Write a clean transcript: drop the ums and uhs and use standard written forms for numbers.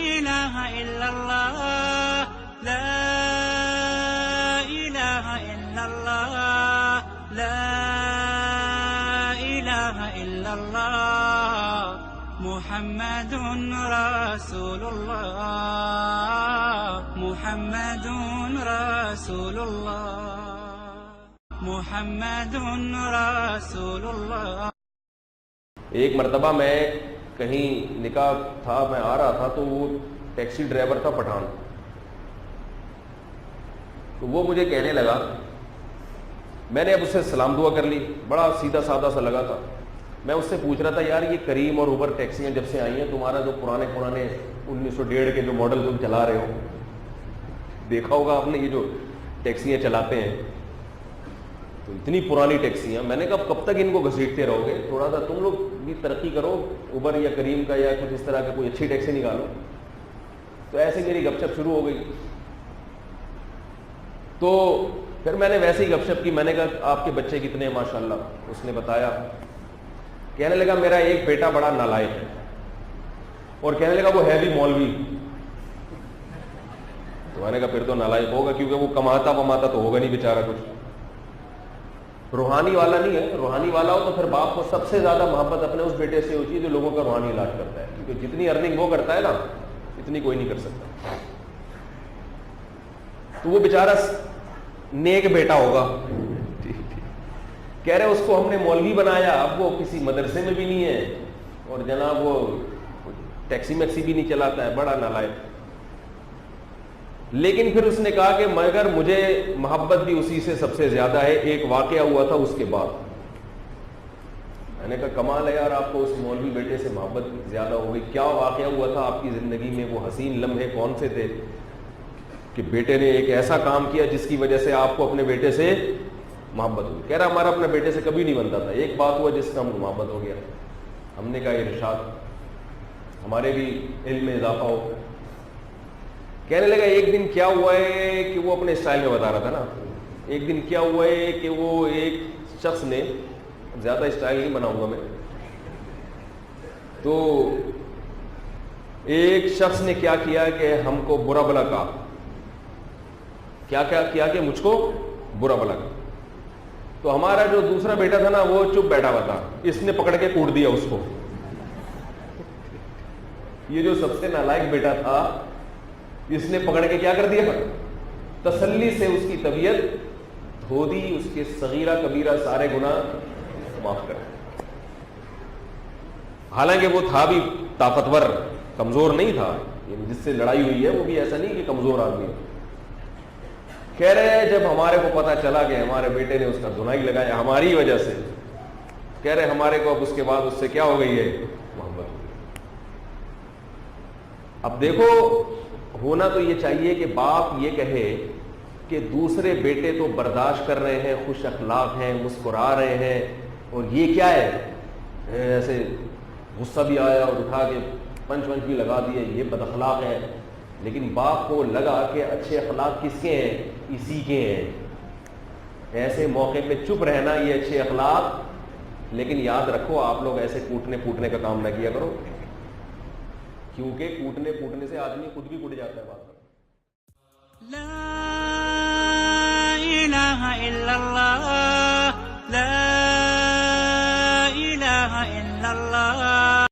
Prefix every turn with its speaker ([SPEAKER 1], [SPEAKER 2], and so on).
[SPEAKER 1] إله إلا الله لا إله إلا الله لا إله إلا الله محمد رسول الله محمد رسول الله محمد رسول الله.
[SPEAKER 2] ایک مرتبہ میں کہیں نکاح تھا، میں آ رہا تھا تو وہ ٹیکسی ڈرائیور تھا پٹھان، تو وہ مجھے کہنے لگا، میں نے اب اس سے سلام دعا کر لی، بڑا سیدھا سادہ سا لگا تھا. میں اس سے پوچھ رہا تھا، یار یہ کریم اور اوبر ٹیکسیاں جب سے آئی ہیں، تمہارا جو پرانے 1901 کے جو ماڈل تم چلا رہے ہو، دیکھا ہوگا آپ نے یہ جو ٹیکسیاں چلاتے ہیں، تو اتنی پرانی ٹیکسیاں، میں نے کہا کب تک ان کو گھسیٹتے رہو گے؟ تھوڑا سا تم لوگ بھی ترقی کرو، اوبر یا کریم کا یا کچھ اس طرح کا کوئی اچھی ٹیکسی نکالو. تو ایسے میری گپ شپ شروع ہو گئی. تو پھر میں نے ویسے ہی گپ شپ کی، میں نے کہا آپ کے بچے کتنے ہیں ماشاء اللہ؟ اس نے بتایا. کہنے لگا میرا ایک بیٹا بڑا نالائق ہے، اور کہنے لگا وہ ہے بھی مولوی. تو میں نے کہا پھر تو نالائق ہوگا، کیونکہ وہ کماتا تو ہوگا نہیں بیچارہ کچھ. روحانی والا نہیں ہے، روحانی والا ہو تو پھر باپ کو سب سے زیادہ محبت اپنے اس بیٹے سے ہوتی ہے جو لوگوں کا روحانی علاج کرتا ہے، کیونکہ جتنی ارننگ وہ کرتا ہے نا، اتنی کوئی نہیں کر سکتا. تو وہ بیچارہ نیک بیٹا ہوگا. کہہ رہے اس کو ہم نے مولوی بنایا، اب وہ کسی مدرسے میں بھی نہیں ہے، اور جناب وہ ٹیکسی میکسی بھی نہیں چلاتا ہے، بڑا نالائق. لیکن پھر اس نے کہا کہ مگر مجھے محبت بھی اسی سے سب سے زیادہ ہے، ایک واقعہ ہوا تھا اس کے بعد. میں نے کہا کمال ہے یار، آپ کو اس مولوی بیٹے سے محبت زیادہ ہو گئی. کیا واقعہ ہوا تھا آپ کی زندگی میں؟ وہ حسین لمحے کون سے تھے کہ بیٹے نے ایک ایسا کام کیا جس کی وجہ سے آپ کو اپنے بیٹے سے محبت ہوئی؟ کہہ رہا ہمارا اپنے بیٹے سے کبھی نہیں بنتا تھا، ایک بات ہوا جس سے ہم کو محبت ہو گیا. ہم نے کہا ارشاد، ہمارے بھی علم میں اضافہ ہو. کہنے لگا ایک دن کیا ہوا ہے کہ وہ اپنے اسٹائل میں بتا رہا تھا نا، ایک دن کیا ہوا ہے کہ وہ ایک شخص نے، زیادہ اسٹائل نہیں بناؤں گا میں، تو ایک شخص نے کیا کیا کہ ہم کو برا بھلا کہا. کیا کیا کہ مجھ کو برا بھلا کہا. تو ہمارا جو دوسرا بیٹا تھا نا وہ چپ بیٹھا ہوا تھا، اس نے پکڑ کے کوٹ دیا اس کو. یہ جو سب سے نالائق بیٹا تھا، اس نے پکڑ کے کیا کر دیا؟ تسلی سے اس کی طبیعت دھو دی، اس کے صغیرہ کبیرہ سارے گناہ معاف کر. حالانکہ وہ تھا بھی طاقتور، کمزور نہیں تھا، جس سے لڑائی ہوئی ہے وہ بھی ایسا نہیں کہ کمزور آدمی. کہہ رہے ہیں جب ہمارے کو پتا چلا کہ ہمارے بیٹے نے اس کا دھنائی لگایا ہماری وجہ سے، کہہ رہے ہمارے کو اب اس کے بعد اس سے کیا ہو گئی ہے؟ محبت. اب دیکھو، ہونا تو یہ چاہیے کہ باپ یہ کہے کہ دوسرے بیٹے تو برداشت کر رہے ہیں، خوش اخلاق ہیں، مسکرا رہے ہیں، اور یہ کیا ہے؟ ایسے غصہ بھی آیا اور اٹھا کے پنچ بھی لگا دیے، یہ بد اخلاق ہے. لیکن باپ کو لگا کہ اچھے اخلاق کس کے ہیں؟ اسی کے ہیں. ایسے موقع پہ چپ رہنا یہ اچھے اخلاق. لیکن یاد رکھو آپ لوگ ایسے کوٹنے پوٹنے کا کام نہ کیا کرو، کیونکہ کوٹنے پوٹنے سے آدمی خود بھی کٹ جاتا ہے. بات
[SPEAKER 1] لا إله إلا الله لا إله إلا الله